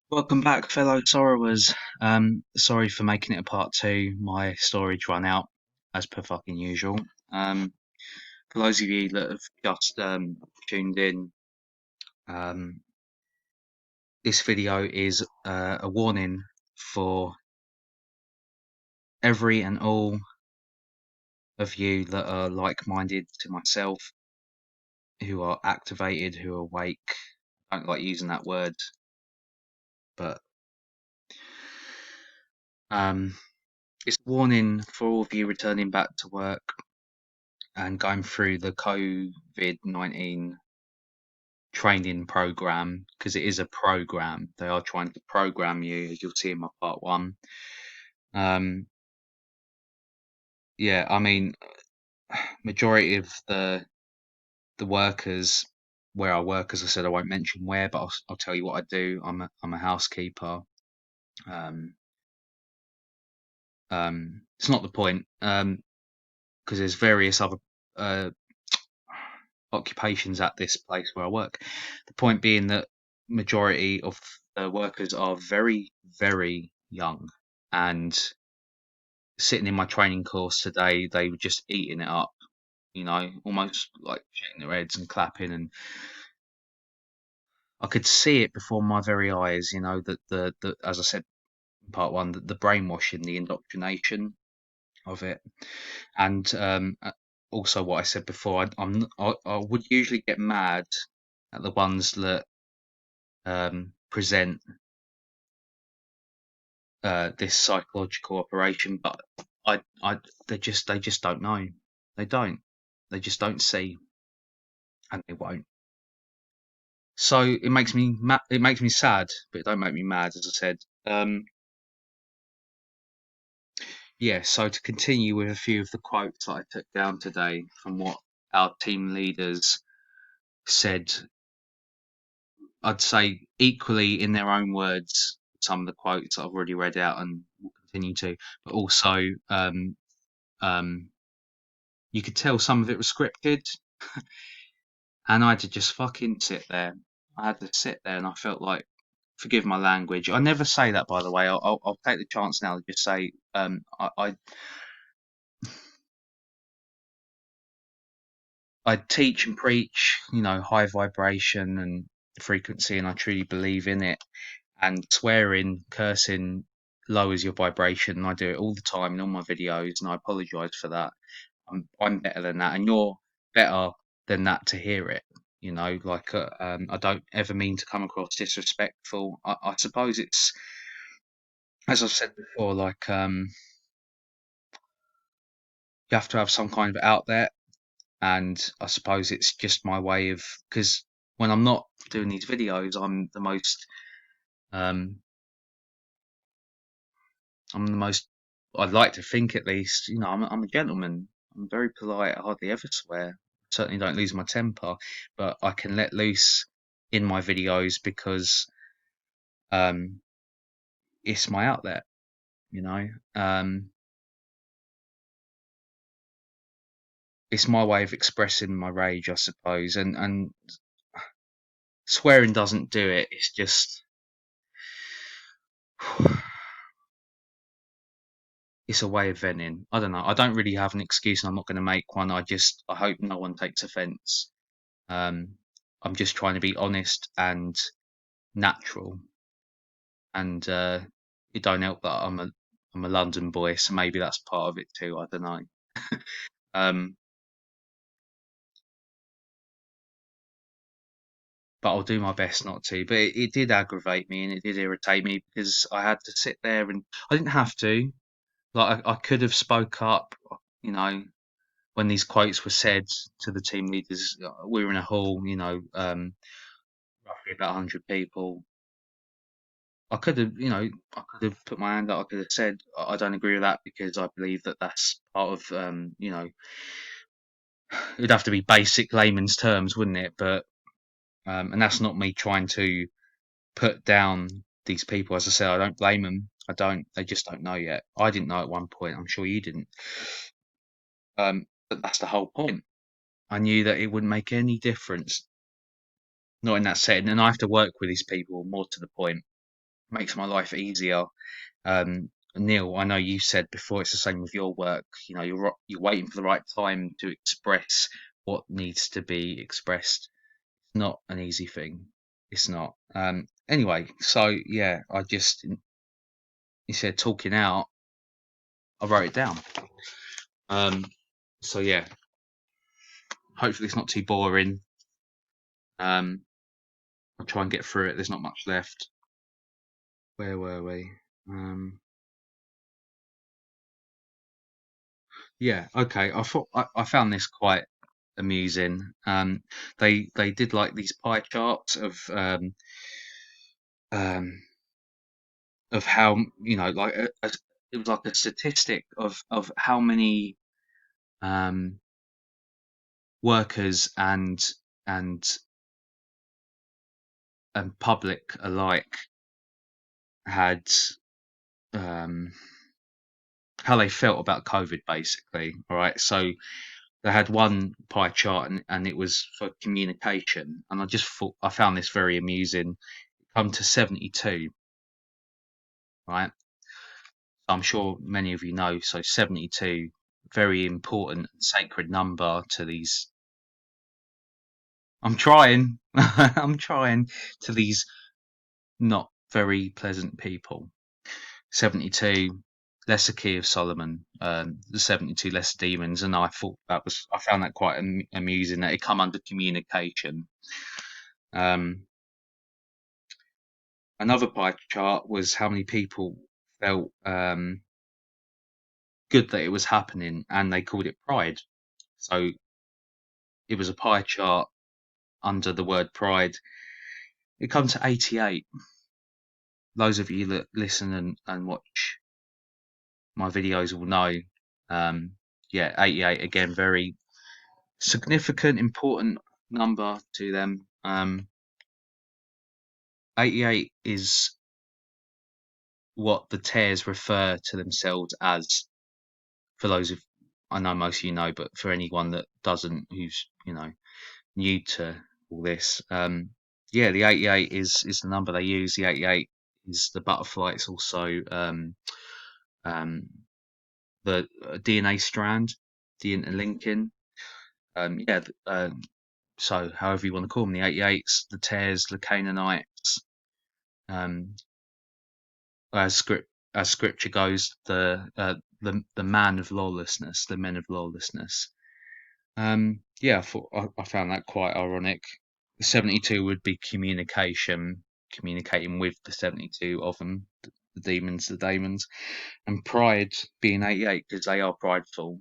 Welcome back, fellow sorrowers. Sorry for making it a part two. My storage ran out, as per fucking usual. For those of you that have just tuned in, um, this video is a warning for every and all of you that are like-minded to myself, who are activated, who are awake. I don't like using that word, but it's a warning for all of you returning back to work and going through the COVID-19 training program, because it is a program. They are trying to program you, as you'll see in my part one. Um, yeah, I mean, majority of the workers where I work, as I said, I won't mention where, but I'll tell you what I do. I'm a housekeeper. Um, it's not the point, because there's various other uh, occupations at this place where I work. The point being that majority of the workers are very, very young, and sitting in my training course today, they were just eating it up, almost like shaking their heads and clapping, and I could see it before my very eyes, that the as I said in part one, the brainwashing, the indoctrination of it, and also what I said before, I would usually get mad at the ones that present this psychological operation, but I they just don't know. They don't. They just don't see, and they won't. So it makes me sad, but it don't make me mad, as I said. Yeah. So to continue with a few of the quotes that I took down today from what our team leaders said, I'd say equally in their own words some of the quotes that I've already read out and will continue to, but also um, you could tell some of it was scripted, and I had to just fucking sit there. I had to sit there, and I felt like, forgive my language. I never say that, by the way. I'll take the chance now to just say, I teach and preach, high vibration and frequency, and I truly believe in it. And swearing, cursing lowers your vibration. And I do it all the time in all my videos, and I apologise for that. I'm better than that, and you're better than that to hear it. I don't ever mean to come across disrespectful. I suppose it's, as I've said before, like, you have to have some kind of outlet, and I suppose it's just my way of, because when I'm not doing these videos, um, I'm the most. I'd like to think, at least, I'm a gentleman. I'm very polite. I hardly ever swear. Certainly don't lose my temper, but I can let loose in my videos because um, it's my outlet. You know, um, it's my way of expressing my rage, I suppose. And swearing doesn't do it. It's just it's a way of venting. I don't know. I don't really have an excuse, and I'm not going to make one. I hope no one takes offence. Um, I'm just trying to be honest and natural, and it don't help that I'm a London boy, so maybe that's part of it too. I don't know. Um, but I'll do my best not to. But it did aggravate me and it did irritate me because I had to sit there, and I didn't have to. Like, I could have spoke up, you know, when these quotes were said to the team leaders. We were in a hall, roughly about 100 people. I could have put my hand up. I could have said, I don't agree with that because I believe that that's part of, it'd have to be basic layman's terms, wouldn't it? But, and that's not me trying to put down these people. As I said, I don't blame them. I don't. They just don't know yet. I didn't know at one point. I'm sure you didn't. But that's the whole point. I knew that it wouldn't make any difference, not in that setting. And I have to work with these people, more to the point. makes my life easier. Neil, I know you said before it's the same with your work. You know, you're waiting for the right time to express what needs to be expressed. It's not an easy thing. It's not. Anyway, so yeah, I just instead of talking out, I wrote it down. Um, so yeah, hopefully it's not too boring. Um, I'll try and get through it. There's not much left. Where were we? Yeah, okay. I found this quite amusing. They did like these pie charts um, of how like it was like a statistic of how many um, workers and and public alike had um, how they felt about COVID, basically. All right, so they had one pie chart and it was for communication, and I found this very amusing. Come to 72, right? I'm sure many of you know. So 72, very important sacred number to these. I'm trying. I'm trying to these not very pleasant people. 72, lesser key of Solomon, the 72 lesser demons, and I found that quite amusing that it come under communication. Um, Another pie chart was how many people felt good that it was happening, and they called it pride. So it was a pie chart under the word pride. It comes to 88. Those of you that listen and watch my videos will know. Um, yeah, 88 again, very significant, important number to them. 88 is what the Tears refer to themselves as. For those of I know most of you know, but for anyone that doesn't, who's new to all this, yeah, the 88 is the number they use. The 88 is the butterfly. It's also um, the DNA strand, the interlinking. Yeah, so however you want to call them, the 88s, the Tears, the Canaanites. Um, as scripture goes, the man of lawlessness, the men of lawlessness. Yeah, I found that quite ironic. The 72 would be communication, communicating with the 72 of them, the demons, the daemons, and pride being 88 because they are prideful.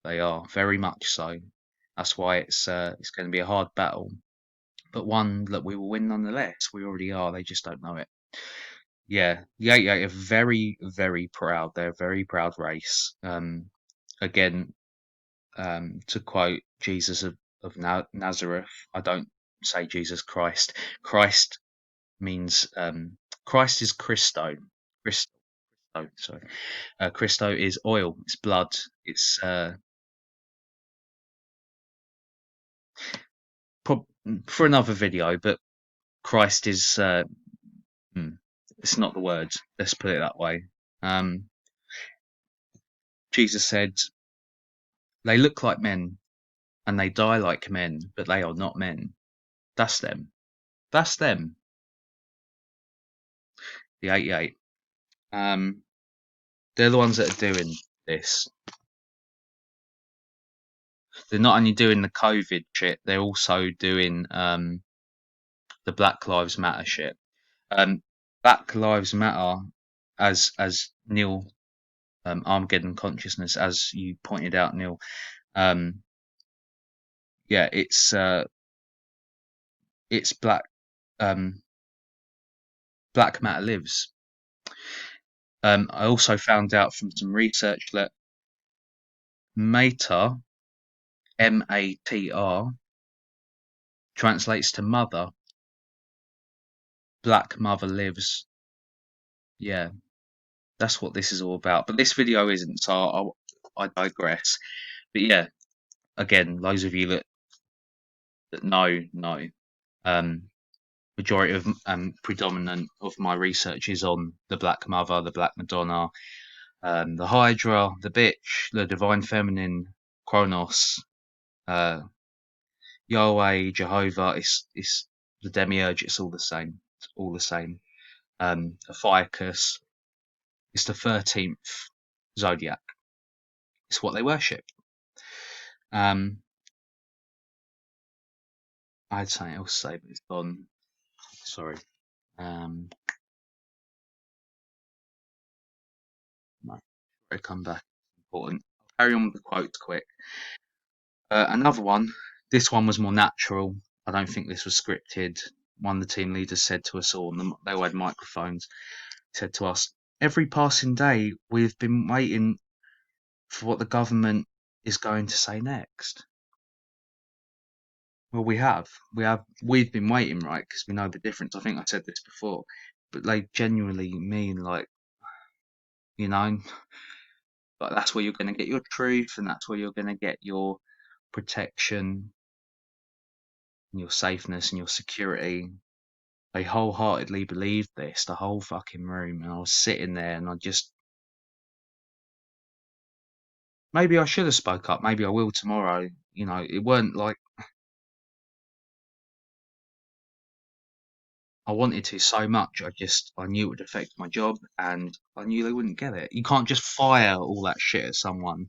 They are very much so. That's why it's going to be a hard battle, but one that we will win nonetheless. We already are. They just don't know it. Yeah, the 88 are very, very proud. They're a very proud race. Again, to quote Jesus of Nazareth, I don't say Jesus Christ. Christ means Christ is Christo. Christo, sorry. Christo is oil. It's blood. It's for another video, but Christ is. It's not the word. Let's put it that way. Um, Jesus said, "They look like men and they die like men, but they are not men." That's them. That's them. The 88. Um, they're the ones that are doing this. They're not only doing the COVID shit, they're also doing the Black Lives Matter shit. Um, Black Lives Matter, as Neil Armageddon Consciousness, as you pointed out, Neil. Um, yeah, it's um, Black Matter lives. I also found out from some research that Mater, MATR, translates to mother. Black mother lives. Yeah, that's what this is all about. But this video isn't, so I digress. But yeah, again, those of you that know. Um, majority of predominant of my research is on the Black Mother, the Black Madonna, the Hydra, the Bitch, the Divine Feminine, Kronos, uh, Yahweh, Jehovah. It's the Demiurge. It's all the same. It's all the same. Ophiuchus. It's the 13th zodiac. It's what they worship. Um, I had something else to say, but it's gone. Sorry. Um, no, I come back. Important. I'll carry on with the quotes quick. Another one. This one was more natural. I don't think this was scripted. One of the team leaders said to us all, and they all had microphones, said to us, every passing day we've been waiting for what the government is going to say next. Well, we've been waiting, right? Because we know the difference. I think I said this before, but they genuinely mean like, you know, like that's where you're going to get your truth, and that's where you're going to get your protection, and your safeness, and your security. They wholeheartedly believed this, the whole fucking room, and I was sitting there, and I just maybe I should have spoke up. Maybe I will tomorrow. You know, it weren't like I wanted to so much. I knew it would affect my job, and I knew they wouldn't get it. You can't just fire all that shit at someone,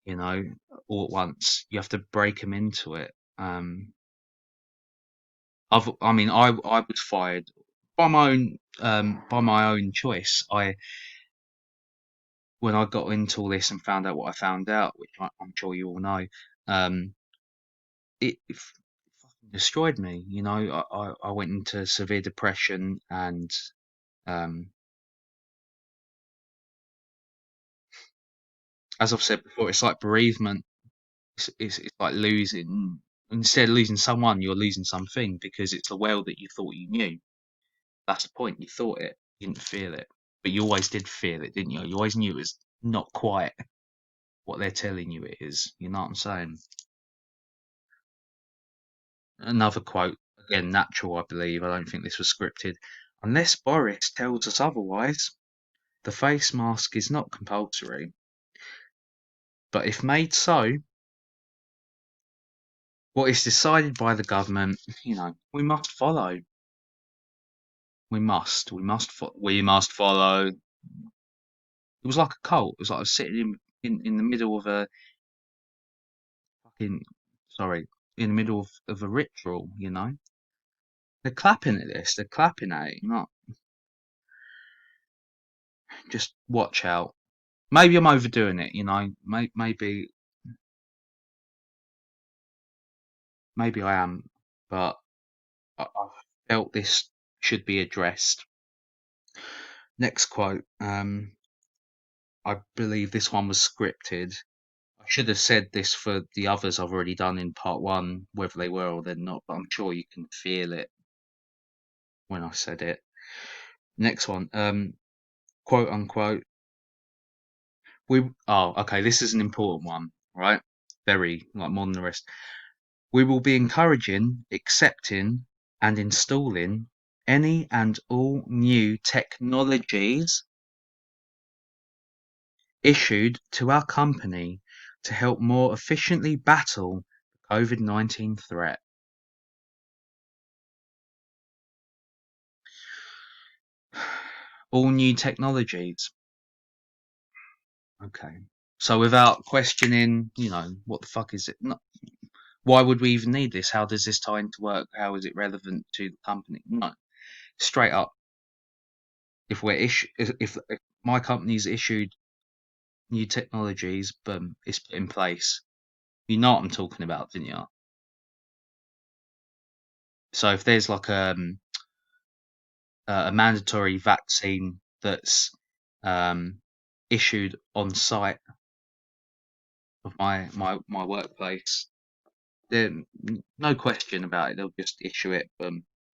you know, all at once. You have to break them into it. I mean, I was fired by my own choice. When I got into all this and found out what I found out, which I'm sure you all know, um, it fucking destroyed me. You know, I went into severe depression, and um, as I've said before, it's like bereavement. It's like losing. Instead of losing someone, you're losing something because it's a world that you thought you knew. That's the point. You thought it, you didn't feel it, but you always did feel it, didn't you? You always knew it was not quite what they're telling you it is. You know what I'm saying? Another quote, again, natural, I believe. I don't think this was scripted. Unless Boris tells us otherwise, the face mask is not compulsory. But if made so, what is decided by the government, you know, we must follow. We must follow. It was like a cult. It was like I was sitting in the middle of a fucking, sorry, in the middle of a ritual, you know? They're clapping at this. They're clapping at it. Not just watch out. Maybe I'm overdoing it, you know. Maybe I am, but I felt this should be addressed. Next quote. I believe this one was scripted. I should have said this for the others I've already done in part one, whether they were or they're not, but I'm sure you can feel it when I said it. Next one. Quote unquote. Okay, this is an important one, right? Very, like, more than the rest. We will be encouraging, accepting, and installing any and all new technologies issued to our company to help more efficiently battle the COVID-19 threat. All new technologies. Okay. So without questioning, you know, what the fuck is it? No, why would we even need this? How does this tie into work? How is it relevant to the company? No. Straight up, if my company's issued new technologies, boom, it's put in place. You know what I'm talking about, didn't you? So if there's like a mandatory vaccine that's um, issued on site of my workplace, then no question about it. They'll just issue it. They're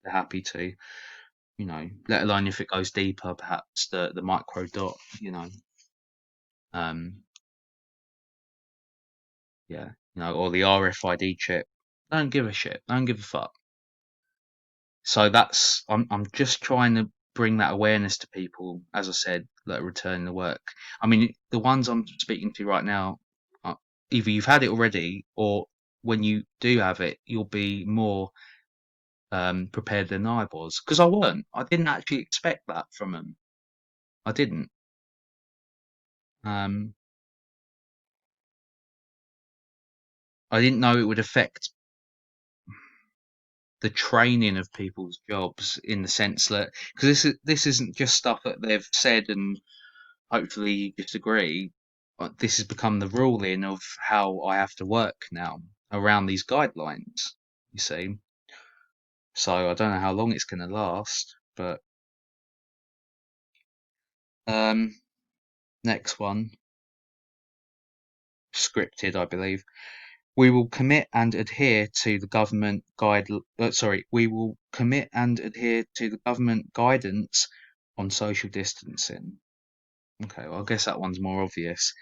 happy to, you know. Let alone if it goes deeper, perhaps the micro dot, you know. Um, yeah, you know, or the RFID chip. Don't give a shit. Don't give a fuck. So I'm just trying to bring that awareness to people, as I said, that are returning to work. I mean, the ones I'm speaking to right now, uh, either you've had it already, or when you do have it, you'll be more prepared than I was. Because I weren't. I didn't actually expect that from them. I didn't. Um, I didn't know it would affect the training of people's jobs in the sense that because this isn't just stuff that they've said and hopefully you disagree. But this has become the ruling of how I have to work now around these guidelines. You see, so I don't know how long it's going to last, but um, next one, scripted, I believe. We will commit and adhere to the government guide. We will commit and adhere to the government guidance on social distancing. Okay, well, I guess that one's more obvious.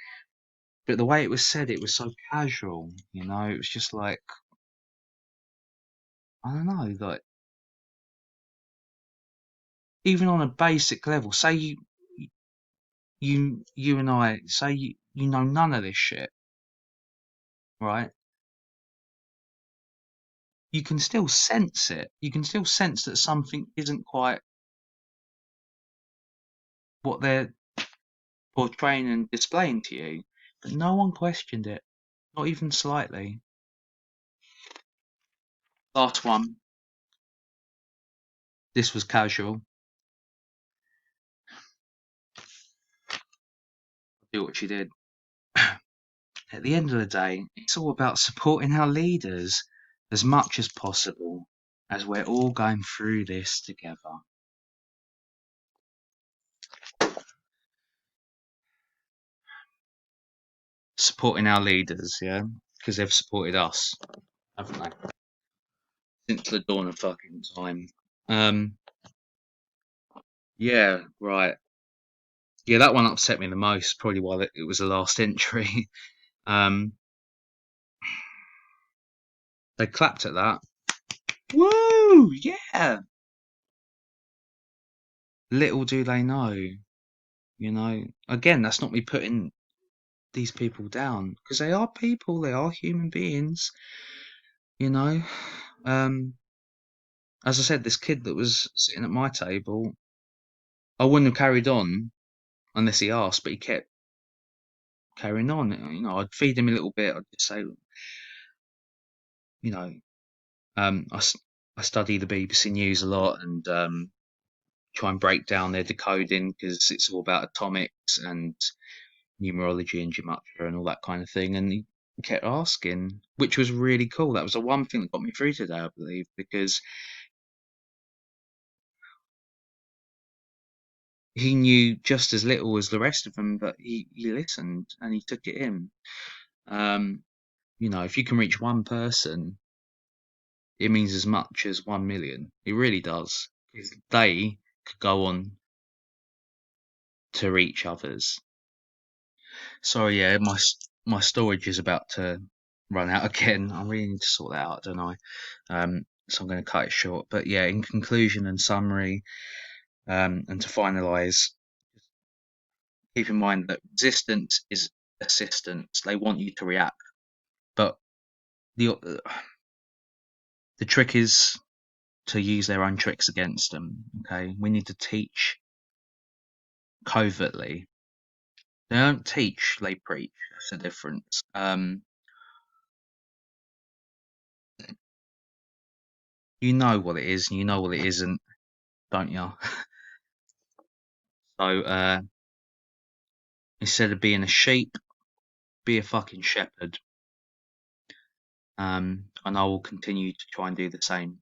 But the way it was said, it was so casual. It was just like I don't know, like even on a basic level. Say you and I say you know none of this shit, right? You can still sense it. You can still sense that something isn't quite what they're portraying and displaying to you. But no one questioned it, not even slightly. Last one. This was casual. Do what she did. At the end of the day, it's all about supporting our leaders as much as possible as we're all going through this together. Supporting our leaders, yeah? Because they've supported us, haven't they? Since the dawn of fucking time. Um, yeah, right. Yeah, that one upset me the most, probably while it was the last entry. Um, they clapped at that. Woo! Yeah! Little do they know. Again, that's not me putting these people down because they are people, they are human beings, you know. Um, as I said, this kid that was sitting at my table, I wouldn't have carried on unless he asked, but he kept carrying on. I'd feed him a little bit. I'd just say, you know, I study the BBC News a lot and try and break down their decoding because it's all about atomics and numerology and gematria and all that kind of thing. And he kept asking, which was really cool. That was the one thing that got me through today, I believe, because he knew just as little as the rest of them, but he listened and he took it in. Um, if you can reach one person, it means as much as 1 million. It really does. Because they could go on to reach others. Sorry, yeah, my storage is about to run out again. I really need to sort that out, don't I? So I'm going to cut it short. But yeah, in conclusion and summary, and to finalise, keep in mind that resistance is assistance. They want you to react, but the trick is to use their own tricks against them. Okay, we need to teach covertly. They don't teach; they preach. That's the difference. You know what it is, and you know what it isn't, don't you? So instead of being a sheep, be a fucking shepherd. And I will continue to try and do the same.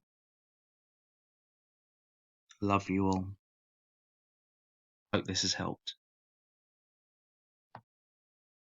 Love you all. Hope this has helped.